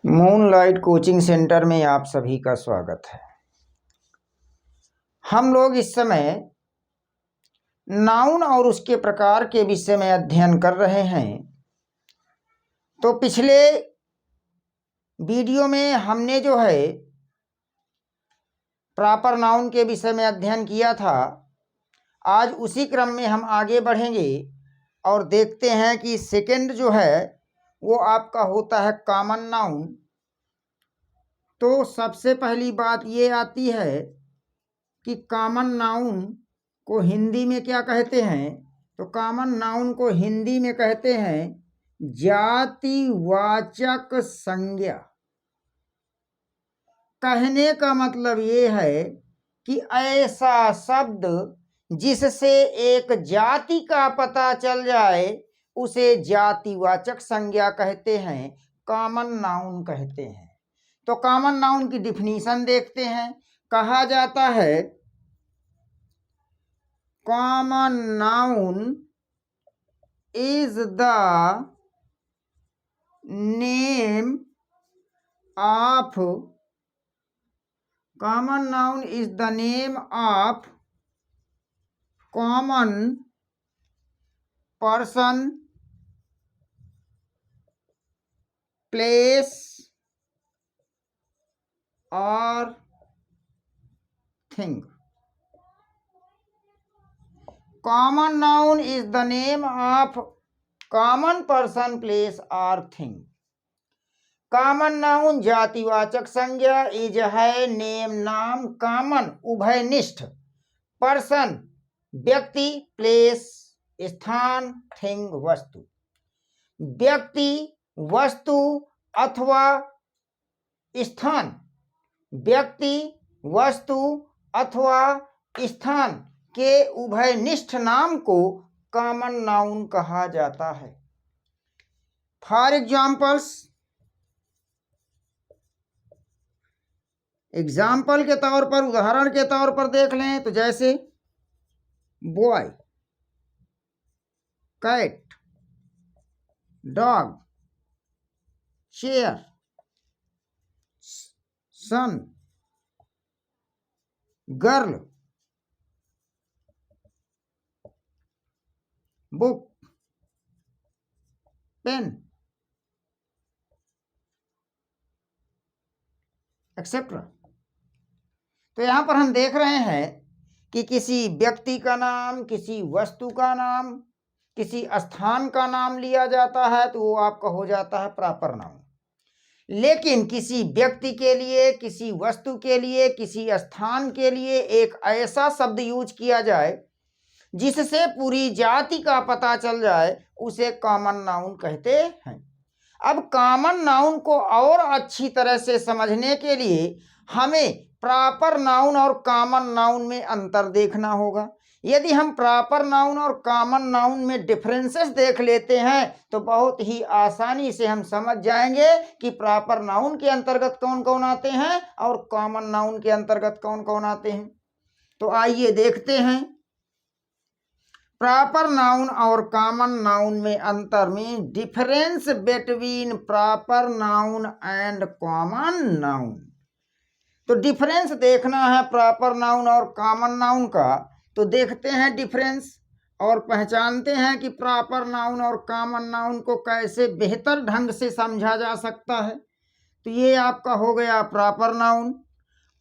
Moonlight coaching centre में आप सभी का स्वागत है। हम लोग इस समय नाउन और उसके प्रकार के विषय में अध्ययन कर रहे हैं। तो पिछले वीडियो में हमने जो है प्रॉपर नाउन के विषय में अध्ययन किया था। आज उसी क्रम में हम आगे बढ़ेंगे और देखते हैं कि सेकंड जो है वो आपका होता है कॉमन नाउन। तो सबसे पहली बात ये आती है कि कॉमन नाउन को हिंदी में क्या कहते हैं। तो कॉमन नाउन को हिंदी में कहते हैं जातिवाचक संज्ञा। कहने का मतलब ये है कि ऐसा शब्द जिससे एक जाति का पता चल जाए उसे जातिवाचक संज्ञा कहते हैं, कॉमन नाउन कहते हैं। तो कॉमन नाउन की डिफिनीशन देखते हैं। कहा जाता है common noun is the name of common noun is the name of common person, place और thing. Common noun is the name of common person, place और थिंग। कॉमन नाउन जातिवाचक संज्ञा, इज है नेम नाम, कॉमन उभयनिष्ठ, person व्यक्ति, place स्थान, thing वस्तु। व्यक्ति, वस्तु अथवा स्थान, व्यक्ति, वस्तु अथवा स्थान के उभयनिष्ठ नाम को कॉमन नाउन कहा जाता है। फॉर एग्जाम्पल के तौर पर, उदाहरण के तौर पर देख लें तो जैसे बॉय, कैट, डॉग, चेयर, सन, गर्ल, बुक, पेन एक्सेट्रा। तो यहाँ पर हम देख रहे हैं कि किसी व्यक्ति का नाम, किसी वस्तु का नाम, किसी स्थान का नाम लिया जाता है तो वो आपका हो जाता है प्रॉपर नाउन। लेकिन किसी व्यक्ति के लिए, किसी वस्तु के लिए, किसी स्थान के लिए एक ऐसा शब्द यूज किया जाए जिससे पूरी जाति का पता चल जाए उसे कॉमन नाउन कहते हैं। अब कॉमन नाउन को और अच्छी तरह से समझने के लिए हमें प्रॉपर नाउन और कॉमन नाउन में अंतर देखना होगा। यदि हम प्रॉपर नाउन और कॉमन नाउन में डिफरेंसेस देख लेते हैं तो बहुत ही आसानी से हम समझ जाएंगे कि प्रॉपर नाउन के अंतर्गत कौन कौन आते हैं और कॉमन नाउन के अंतर्गत कौन कौन आते हैं। तो आइए देखते हैं प्रॉपर नाउन और कॉमन नाउन में अंतर में difference between proper noun and common noun. तो डिफरेंस देखना है प्रॉपर नाउन और कॉमन नाउन का, तो देखते हैं डिफरेंस और पहचानते हैं कि प्रॉपर नाउन और कॉमन नाउन को कैसे बेहतर ढंग से समझा जा सकता है। तो ये आपका हो गया प्रॉपर नाउन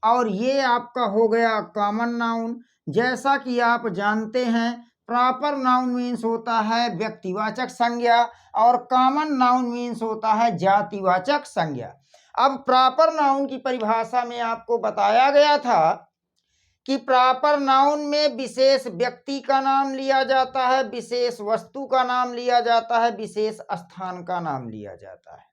और ये आपका हो गया कॉमन नाउन। जैसा कि आप जानते हैं प्रॉपर नाउन मीन्स होता है व्यक्तिवाचक संज्ञा और कॉमन नाउन मीन्स होता है जातिवाचक संज्ञा। अब प्रॉपर नाउन की परिभाषा में आपको बताया गया था कि प्रॉपर नाउन में विशेष व्यक्ति का नाम लिया जाता है, विशेष वस्तु का नाम लिया जाता है, विशेष स्थान का नाम लिया जाता है।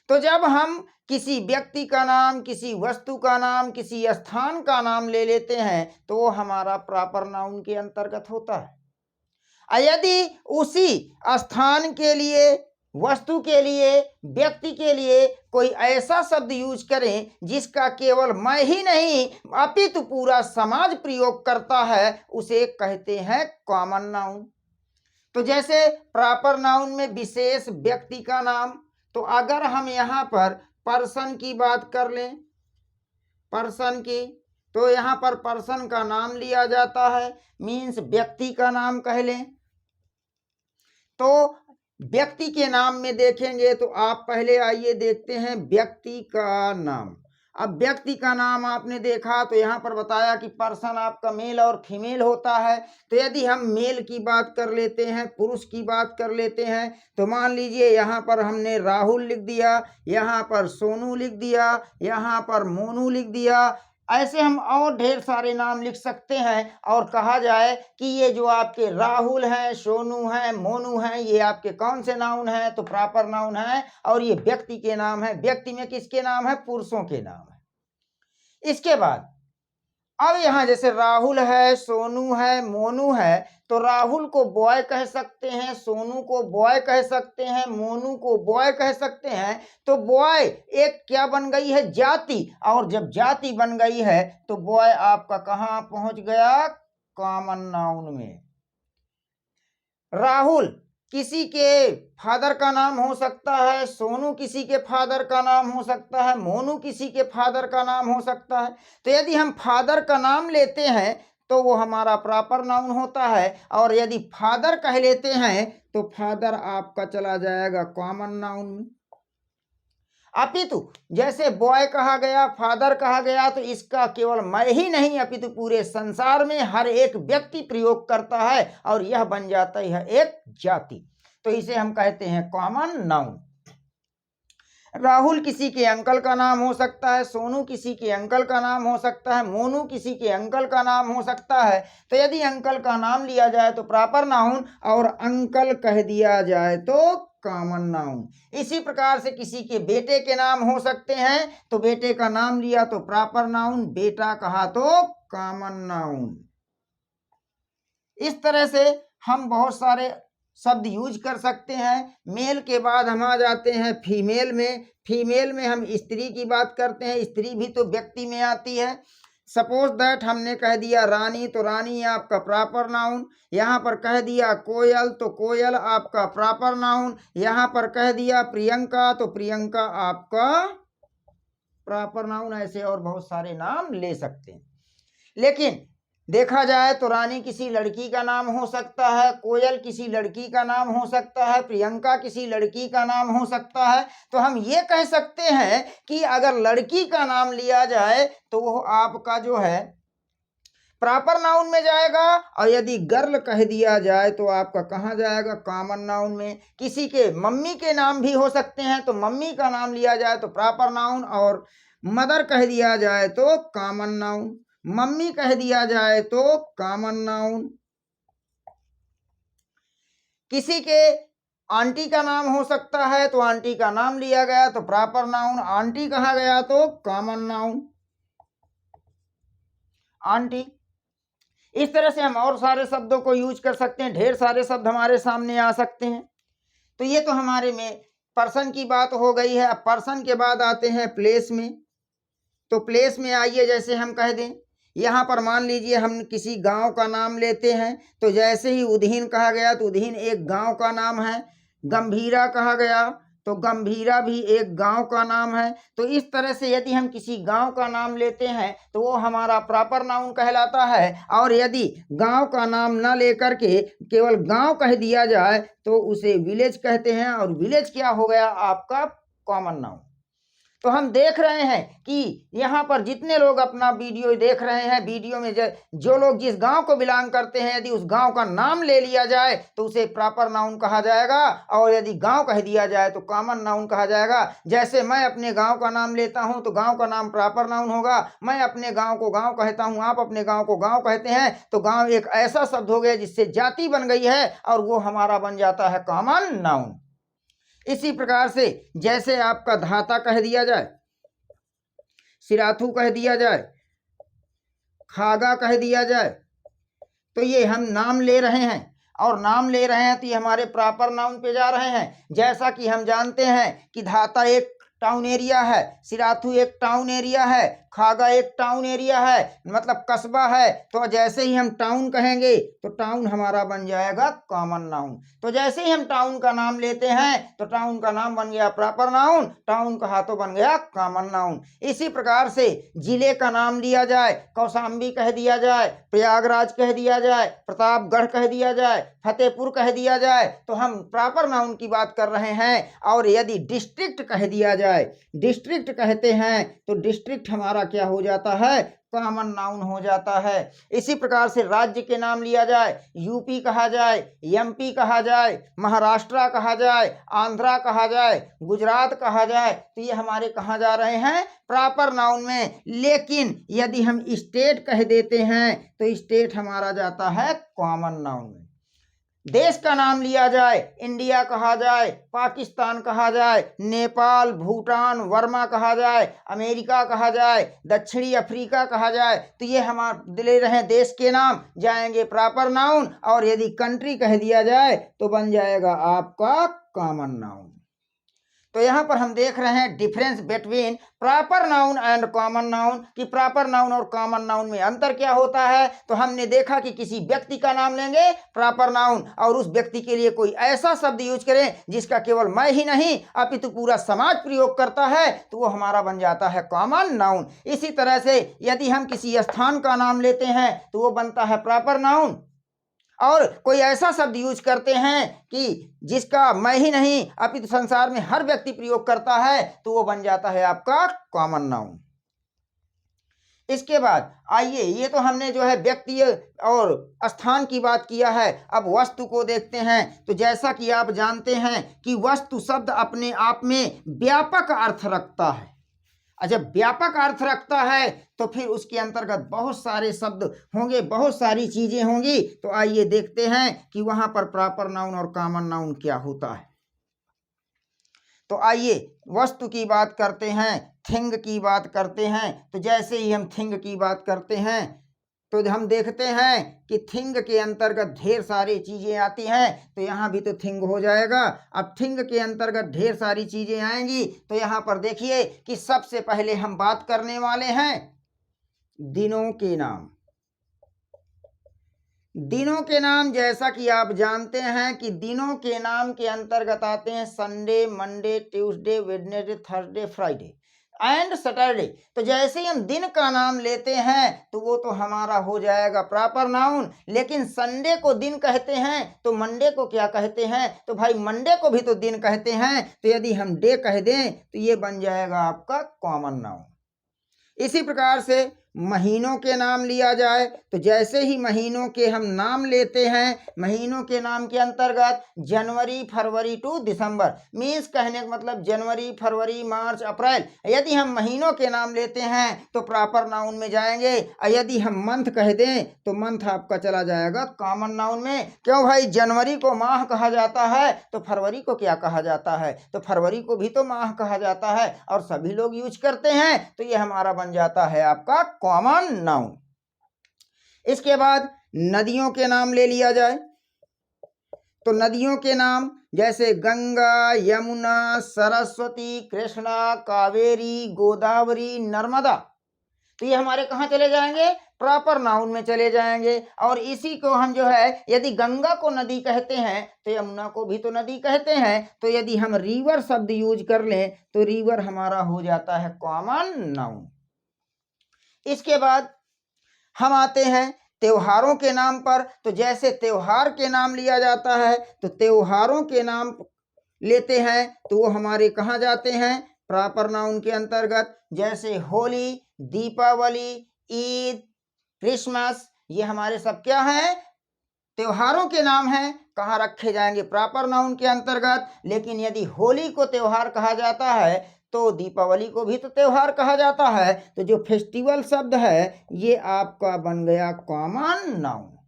तो जब हम किसी व्यक्ति का नाम, किसी वस्तु का नाम, किसी स्थान का नाम ले लेते हैं तो वो हमारा प्रॉपर नाउन के अंतर्गत होता है। यदि उसी स्थान के लिए, वस्तु के लिए, व्यक्ति के लिए कोई ऐसा शब्द यूज करें जिसका केवल मैं ही नहीं अपितु पूरा समाज प्रयोग करता है उसे कहते हैं कॉमन नाउन। तो जैसे प्रॉपर नाउन में विशेष व्यक्ति का नाम, तो अगर हम यहाँ पर पर्सन की बात कर लें, पर्सन की, तो यहाँ पर पर्सन का नाम लिया जाता है, मीन्स व्यक्ति का नाम कह लें। तो व्यक्ति के नाम में देखेंगे तो आप पहले आइए देखते हैं व्यक्ति का नाम। अब व्यक्ति का नाम आपने देखा तो यहाँ पर बताया कि पर्सन आपका मेल और फीमेल होता है। तो यदि हम मेल की बात कर लेते हैं, पुरुष की बात कर लेते हैं, तो मान लीजिए यहाँ पर हमने राहुल लिख दिया, यहाँ पर सोनू लिख दिया, यहाँ पर मोनू लिख दिया। ऐसे हम और ढेर सारे नाम लिख सकते हैं और कहा जाए कि ये जो आपके राहुल हैं, सोनू हैं, मोनू हैं, ये आपके कौन से नाउन हैं, तो प्रॉपर नाउन हैं और ये व्यक्ति के नाम है। व्यक्ति में किसके नाम है? पुरुषों के नाम है। इसके बाद अब यहाँ जैसे राहुल है, सोनू है, मोनू है, तो राहुल को बॉय कह सकते हैं, सोनू को बॉय कह सकते हैं, मोनू को बॉय कह सकते हैं। तो बॉय एक क्या बन गई है? जाति। और जब जाति बन गई है तो बॉय आपका कहाँ पहुंच गया? कॉमन नाउन में। राहुल किसी के फादर का नाम हो सकता है, सोनू किसी के फादर का नाम हो सकता है, मोनू किसी के फादर का नाम हो सकता है। तो यदि हम फादर का नाम लेते हैं तो वो हमारा प्रॉपर नाउन होता है, और यदि फादर कह लेते हैं तो फादर आपका चला जाएगा कॉमन नाउन में। अपितु जैसे बॉय कहा गया, फादर कहा गया, तो इसका केवल मैं ही नहीं अपितु पूरे संसार में हर एक व्यक्ति प्रयोग करता है और यह बन जाता है एक जाति। तो इसे हम कहते हैं कॉमन नाउन। राहुल किसी के अंकल का नाम हो सकता है, सोनू किसी के अंकल का नाम हो सकता है, मोनू किसी के अंकल का नाम हो सकता है। तो यदि अंकल का नाम लिया जाए तो प्रॉपर नाउन, और अंकल कह दिया जाए तो कॉमन नाउन। इसी प्रकार से किसी के बेटे के नाम हो सकते हैं, तो बेटे का नाम लिया तो प्रॉपर नाउन, बेटा कहा तो कॉमन नाउन। इस तरह से हम बहुत सारे शब्द यूज कर सकते हैं। मेल के बाद हम आ जाते हैं फीमेल में। फीमेल में हम स्त्री की बात करते हैं। स्त्री भी तो व्यक्ति में आती है। सपोज दैट हमने कह दिया रानी, तो रानी आपका प्रॉपर नाउन। यहाँ पर कह दिया कोयल, तो कोयल आपका प्रॉपर नाउन। यहाँ पर कह दिया प्रियंका, तो प्रियंका आपका प्रॉपर नाउन। ऐसे और बहुत सारे नाम ले सकते हैं। लेकिन देखा जाए तो रानी किसी लड़की का नाम हो सकता है, कोयल किसी लड़की का नाम हो सकता है, प्रियंका किसी लड़की का नाम हो सकता है। तो हम ये कह सकते हैं कि अगर लड़की का नाम लिया जाए तो वो आपका जो है प्रॉपर नाउन में जाएगा, और यदि गर्ल कह दिया जाए तो आपका कहाँ जाएगा? कॉमन नाउन में। किसी के मम्मी के नाम भी हो सकते हैं, तो मम्मी का नाम लिया जाए तो प्रॉपर नाउन, और मदर कह दिया जाए तो कॉमन नाउन। मम्मी कह दिया जाए तो कॉमन नाउन। किसी के आंटी का नाम हो सकता है, तो आंटी का नाम लिया गया तो प्रॉपर नाउन, आंटी कहा गया तो कॉमन नाउन, आंटी। इस तरह से हम और सारे शब्दों को यूज कर सकते हैं। ढेर सारे शब्द हमारे सामने आ सकते हैं। तो ये तो हमारे में पर्सन की बात हो गई है। अब पर्सन के बाद आते हैं प्लेस में। तो प्लेस में आइए, जैसे हम कह दें यहाँ पर मान लीजिए हम किसी गांव का नाम लेते हैं, तो जैसे ही उदहीन कहा गया तो उदहीन एक गांव का नाम है। गंभीरा कहा गया तो गंभीरा भी एक गांव का नाम है। तो इस तरह से यदि हम किसी गांव का नाम लेते हैं तो वो हमारा प्रॉपर नाउन कहलाता है। और यदि गांव का नाम न लेकर के केवल गांव कह दिया जाए तो उसे विलेज कहते हैं, और विलेज क्या हो गया? आपका कॉमन नाउन। तो हम देख रहे हैं कि यहाँ पर जितने लोग अपना वीडियो देख रहे हैं, वीडियो में जो लोग जिस गांव को बिलोंग करते हैं, यदि उस गांव का नाम ले लिया जाए तो उसे प्रॉपर नाउन कहा जाएगा, और यदि गांव कह दिया जाए तो कॉमन नाउन कहा जाएगा। जैसे मैं अपने गांव का नाम लेता हूं तो गांव का नाम प्रॉपर नाउन होगा। मैं अपने गांव को गांव कहता हूं, आप अपने गांव को गांव कहते हैं, तो गांव एक ऐसा शब्द हो गया जिससे जाति बन गई है, और वो हमारा बन जाता है कॉमन नाउन। इसी प्रकार से जैसे आपका धाता कह दिया जाए, सिराथू कह दिया जाए, खागा कह दिया जाए, तो ये हम नाम ले रहे हैं, और नाम ले रहे हैं तो ये हमारे प्रॉपर नाउन पे जा रहे हैं। जैसा कि हम जानते हैं कि धाता एक टाउन एरिया है, सिराथू एक टाउन एरिया है, खागा एक टाउन एरिया है, मतलब कस्बा है। तो जैसे ही हम टाउन कहेंगे तो टाउन हमारा बन जाएगा कॉमन नाउन। तो जैसे ही हम टाउन का नाम लेते हैं तो टाउन का नाम बन गया प्रॉपर नाउन, टाउन कहा तो बन गया कॉमन नाउन। इसी प्रकार से जिले का नाम लिया जाए, कौशाम्बी कह दिया जाए, प्रयागराज कह दिया जाए, प्रतापगढ़ कह दिया जाए, फतेहपुर कह दिया जाए, तो हम प्रॉपर नाउन की बात कर रहे हैं। और यदि डिस्ट्रिक्ट कह दिया जाए, डिस्ट्रिक्ट कहते हैं तो डिस्ट्रिक्ट हमारा क्या हो जाता है, कॉमन नाउन हो जाता है। इसी प्रकार से राज्य के नाम लिया जाए, यूपी कहा जाए, एमपी कहा जाए, महाराष्ट्र कहा जाए, आंध्रा कहा जाए, गुजरात कहा जाए, तो ये हमारे कहाँ जा रहे हैं, प्रॉपर नाउन में। लेकिन यदि हम स्टेट कह देते हैं तो स्टेट हमारा जाता है कॉमन नाउन में। देश का नाम लिया जाए, इंडिया कहा जाए, पाकिस्तान कहा जाए, नेपाल, भूटान, वर्मा कहा जाए, अमेरिका कहा जाए, दक्षिणी अफ्रीका कहा जाए, तो ये हमारे ले रहे देश के नाम, जाएंगे प्रॉपर नाउन। और यदि कंट्री कह दिया जाए तो बन जाएगा आपका कॉमन नाउन। तो यहाँ पर हम देख रहे हैं difference between proper noun and common noun, कि प्रॉपर नाउन और कॉमन नाउन में अंतर क्या होता है। तो हमने देखा कि किसी व्यक्ति का नाम लेंगे प्रॉपर नाउन, और उस व्यक्ति के लिए कोई ऐसा शब्द यूज करें जिसका केवल मैं ही नहीं अपितु पूरा समाज प्रयोग करता है, तो वो हमारा बन जाता है कॉमन नाउन। इसी तरह से यदि हम किसी स्थान का नाम लेते हैं तो वो बनता है प्रॉपर नाउन, और कोई ऐसा शब्द यूज करते हैं कि जिसका मैं ही नहीं अपितु संसार में हर व्यक्ति प्रयोग करता है, तो वो बन जाता है आपका कॉमन नाउन। इसके बाद आइए, ये तो हमने जो है व्यक्ति और स्थान की बात किया है, अब वस्तु को देखते हैं। तो जैसा कि आप जानते हैं कि वस्तु शब्द अपने आप में व्यापक अर्थ रखता है। जब व्यापक अर्थ रखता है तो फिर उसके अंतर्गत बहुत सारे शब्द होंगे, बहुत सारी चीजें होंगी। तो आइए देखते हैं कि वहां पर प्रॉपर नाउन और कॉमन नाउन क्या होता है। तो आइए वस्तु की बात करते हैं, थिंग की बात करते हैं। तो जैसे ही हम थिंग की बात करते हैं तो हम देखते हैं कि थिंग के अंतर्गत ढेर सारी चीजें आती हैं, तो यहाँ भी तो थिंग हो जाएगा। अब थिंग के अंतर्गत ढेर सारी चीजें आएंगी, तो यहाँ पर देखिए कि सबसे पहले हम बात करने वाले हैं दिनों के नाम। दिनों के नाम, जैसा कि आप जानते हैं कि दिनों के नाम के अंतर्गत आते हैं Sunday, Monday, Tuesday, Wednesday, Thursday, Friday and Saturday. तो जैसे ही हम दिन का नाम लेते हैं तो वो तो हमारा हो जाएगा प्रॉपर नाउन। लेकिन संडे को दिन कहते हैं तो मंडे को क्या कहते हैं, तो भाई मंडे को भी तो दिन कहते हैं। तो यदि हम डे कह दें तो ये बन जाएगा आपका कॉमन नाउन। इसी प्रकार से महीनों के नाम लिया जाए, तो जैसे ही महीनों के हम नाम लेते हैं, महीनों के नाम के अंतर्गत जनवरी, फरवरी टू दिसंबर, मीन्स कहने का मतलब जनवरी, फरवरी, मार्च, अप्रैल। यदि हम महीनों के नाम लेते हैं तो प्रॉपर नाउन में जाएंगे। यदि हम मंथ कह दें तो मंथ आपका चला जाएगा कॉमन नाउन में। क्यों भाई, जनवरी को माह कहा जाता है तो फरवरी को क्या कहा जाता है, तो फरवरी को भी तो माह कहा जाता है और सभी लोग यूज करते हैं। तो ये हमारा बन जाता है आपका कॉमन नाउन। इसके बाद नदियों के नाम ले लिया जाए, तो नदियों के नाम जैसे गंगा, यमुना, सरस्वती, कृष्णा, कावेरी, गोदावरी, नर्मदा, तो ये हमारे कहाँ चले जाएंगे, प्रॉपर नाउन में चले जाएंगे। और इसी को हम जो है यदि गंगा को नदी कहते हैं तो यमुना को भी तो नदी कहते हैं। तो यदि हम रिवर शब्द यूज कर लें तो रिवर हमारा हो जाता है कॉमन नाउन। इसके बाद हम आते हैं त्योहारों के नाम पर। तो जैसे त्योहार के नाम लिया जाता है तो त्योहारों के नाम लेते हैं तो वो हमारे कहाँ जाते हैं, प्रॉपर नाउन के अंतर्गत। जैसे होली, दीपावली, ईद, क्रिसमस, ये हमारे सब क्या हैं, त्योहारों के नाम हैं। कहाँ रखे जाएंगे, प्रॉपर नाउन के अंतर्गत। लेकिन यदि होली को त्योहार कहा जाता है तो दीपावली को भी तो त्योहार कहा जाता है। तो जो फेस्टिवल शब्द है ये आपका बन गया कॉमन नाउन।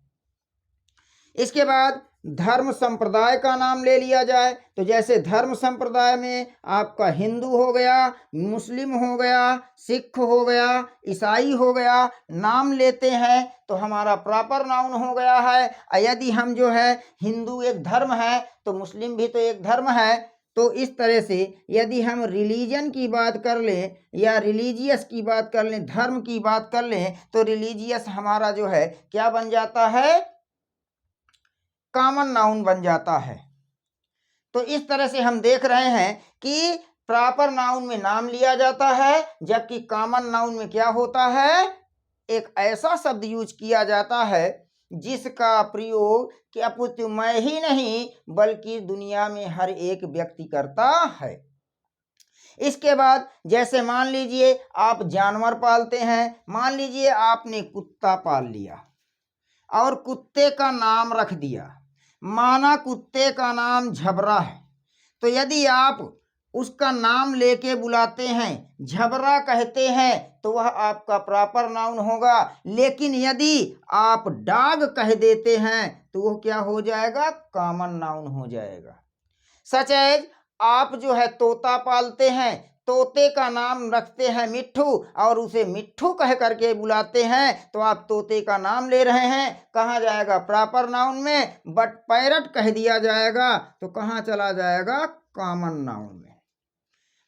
इसके बाद धर्म संप्रदाय का नाम ले लिया जाए, तो जैसे धर्म संप्रदाय में आपका हिंदू हो गया, मुस्लिम हो गया, सिख हो गया, ईसाई हो गया, नाम लेते हैं तो हमारा प्रॉपर नाउन हो गया है। यदि हम जो है हिंदू एक धर्म है तो मुस्लिम भी तो एक धर्म है, तो इस तरह से यदि हम रिलीजन की बात कर लें या रिलीजियस की बात कर लें, धर्म की बात कर लें, तो रिलीजियस हमारा जो है क्या बन जाता है, कॉमन नाउन बन जाता है। तो इस तरह से हम देख रहे हैं कि प्रॉपर नाउन में नाम लिया जाता है, जबकि कॉमन नाउन में क्या होता है, एक ऐसा शब्द यूज किया जाता है जिसका प्रयोग क्या पुष्ट मैं ही नहीं बल्कि दुनिया में हर एक व्यक्ति करता है। इसके बाद जैसे मान लीजिए आप जानवर पालते हैं, मान लीजिए आपने कुत्ता पाल लिया और कुत्ते का नाम रख दिया, माना कुत्ते का नाम झबरा है, तो यदि आप उसका नाम लेके बुलाते हैं, झबरा कहते हैं, तो वह आपका प्रॉपर नाउन होगा। लेकिन यदि आप डॉग कह देते हैं तो वह क्या हो जाएगा, कॉमन नाउन हो जाएगा। सच एज आप जो है तोता पालते हैं, तोते का नाम रखते हैं मिट्ठू और उसे मिट्ठू कह करके बुलाते हैं, तो आप तोते का नाम ले रहे हैं, कहाँ जाएगा, प्रॉपर नाउन में। बट पैरट कह दिया जाएगा तो कहाँ चला जाएगा, कॉमन नाउन में।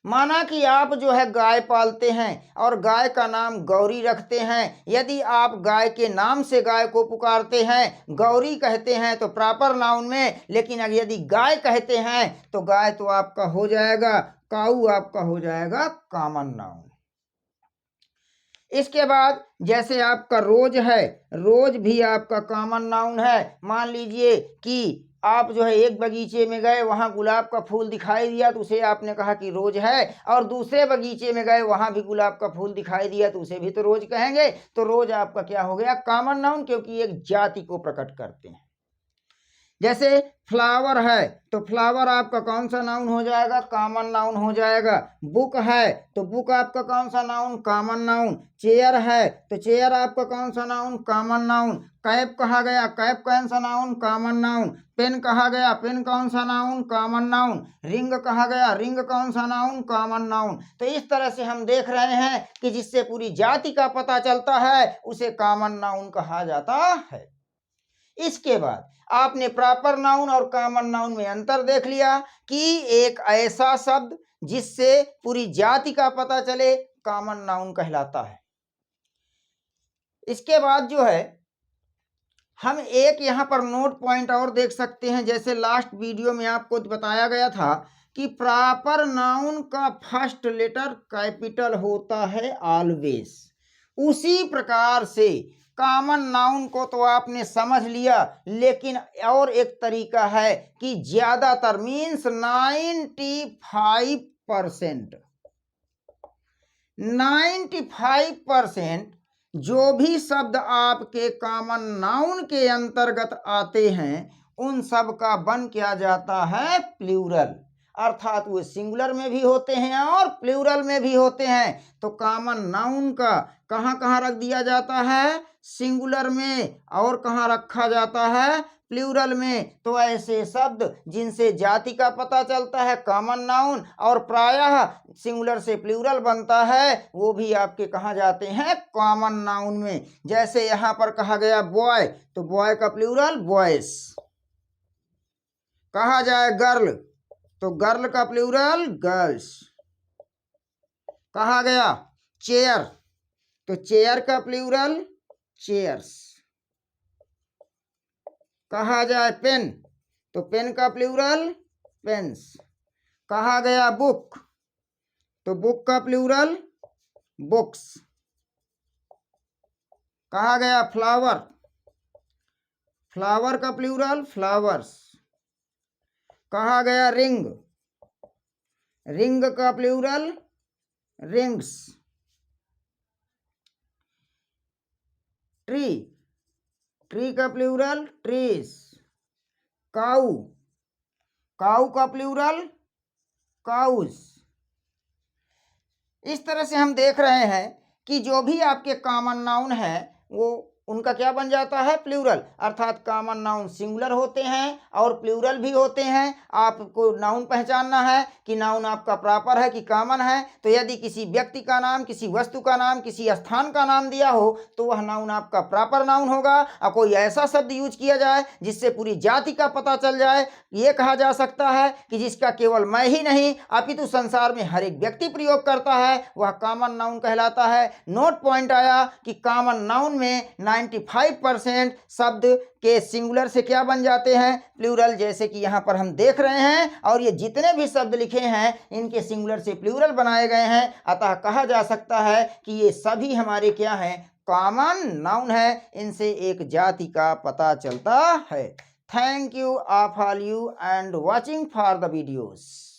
माना कि आप जो है गाय पालते हैं और गाय का नाम गौरी रखते हैं, यदि आप गाय के नाम से गाय को पुकारते हैं, गौरी कहते हैं, तो प्रॉपर नाउन में। लेकिन अगर यदि गाय कहते हैं तो गाय तो आपका हो जाएगा, काऊ आपका हो जाएगा कॉमन नाउन। इसके बाद जैसे आपका रोज है, रोज भी आपका कॉमन नाउन है। मान लीजिए कि आप जो है एक बगीचे में गए, वहां गुलाब का फूल दिखाई दिया तो उसे आपने कहा कि रोज है, और दूसरे बगीचे में गए वहां भी गुलाब का फूल दिखाई दिया तो उसे भी तो रोज कहेंगे। तो रोज आपका क्या हो गया, कॉमन नाउन, क्योंकि एक जाति को प्रकट करते हैं। जैसे फ्लावर है तो फ्लावर आपका कौन सा नाउन हो जाएगा, कॉमन नाउन हो जाएगा। बुक है तो बुक आपका कौन सा नाउन, कॉमन नाउन। चेयर है तो चेयर आपका कौन सा नाउन, कॉमन नाउन। कैप कहा गया, कैप कौन सा नाउन, कॉमन नाउन। पेन कहा गया, पेन कौन सा नाउन, कॉमन नाउन। रिंग कहा गया, रिंग कौन सा नाउन, कॉमन नाउन। तो इस तरह से हम देख रहे हैं कि जिससे पूरी जाति का पता चलता है उसे कॉमन नाउन कहा जाता है। इसके बाद आपने प्रॉपर नाउन और कॉमन नाउन में अंतर देख लिया कि एक ऐसा शब्द जिससे पूरी जाति का पता चले कॉमन नाउन कहलाता है। इसके बाद जो है हम एक यहाँ पर नोट पॉइंट और देख सकते हैं। जैसे लास्ट वीडियो में आपको बताया गया था कि प्रॉपर नाउन का फर्स्ट लेटर कैपिटल होता है ऑलवेज, उसी प्रकार से कॉमन नाउन को तो आपने समझ लिया, लेकिन और एक तरीका है कि ज्यादातर मीन्स 95% जो भी शब्द आपके कॉमन नाउन के अंतर्गत आते हैं उन सब का बन किया जाता है प्लूरल, अर्थात वो सिंगुलर में भी होते हैं और प्लूरल में भी होते हैं। तो कॉमन नाउन का कहाँ कहाँ रख दिया जाता है, सिंगुलर में, और कहाँ रखा जाता है, प्लूरल में। तो ऐसे शब्द जिनसे जाति का पता चलता है कॉमन नाउन और प्रायः सिंगुलर से प्लूरल बनता है, वो भी आपके कहाँ जाते हैं, कॉमन नाउन में। जैसे यहाँ पर कहा गया बॉय, तो बॉय का प्लूरल बॉयज। कहा जाए गर्ल तो गर्ल का प्लूरल गर्ल्स। कहा गया चेयर तो चेयर का प्लूरल चेयर्स। कहा जाए पेन तो पेन का प्लूरल पेन्स। कहा गया बुक तो बुक का प्लूरल बुक्स। कहा गया फ्लावर, फ्लावर का प्लूरल फ्लावर्स। कहा गया रिंग, रिंग का प्लूरल रिंग्स। ट्री, ट्री का प्लूरल ट्रीज। काऊ, काऊ का प्लूरल काउज। इस तरह से हम देख रहे हैं कि जो भी आपके कॉमन नाउन है वो उनका क्या बन जाता है, प्लूरल। अर्थात कॉमन नाउन सिंगुलर होते हैं और प्लूरल भी होते हैं। आपको नाउन पहचानना है कि नाउन आपका प्रॉपर है कि कॉमन है। तो यदि किसी व्यक्ति का नाम, किसी वस्तु का नाम, किसी स्थान का नाम दिया हो तो वह नाउन आपका प्रॉपर नाउन होगा। और कोई ऐसा शब्द यूज किया जाए जिससे पूरी जाति का पता चल जाए, ये कहा जा सकता है कि जिसका केवल मैं ही नहीं अपितु संसार में हर एक व्यक्ति प्रयोग करता है, वह कॉमन नाउन कहलाता है। नोट पॉइंट आया कि कॉमन नाउन में 95% शब्द के सिंगुलर से क्या बन जाते हैं, प्लूरल, जैसे कि यहाँ पर हम देख रहे हैं। और ये जितने भी शब्द लिखे हैं इनके सिंगुलर से प्लूरल बनाए गए हैं। अतः कहा जा सकता है कि ये सभी हमारे क्या हैं, कॉमन नाउन है। इनसे एक जाति का पता चलता है। Thank you of all you and watching for the videos.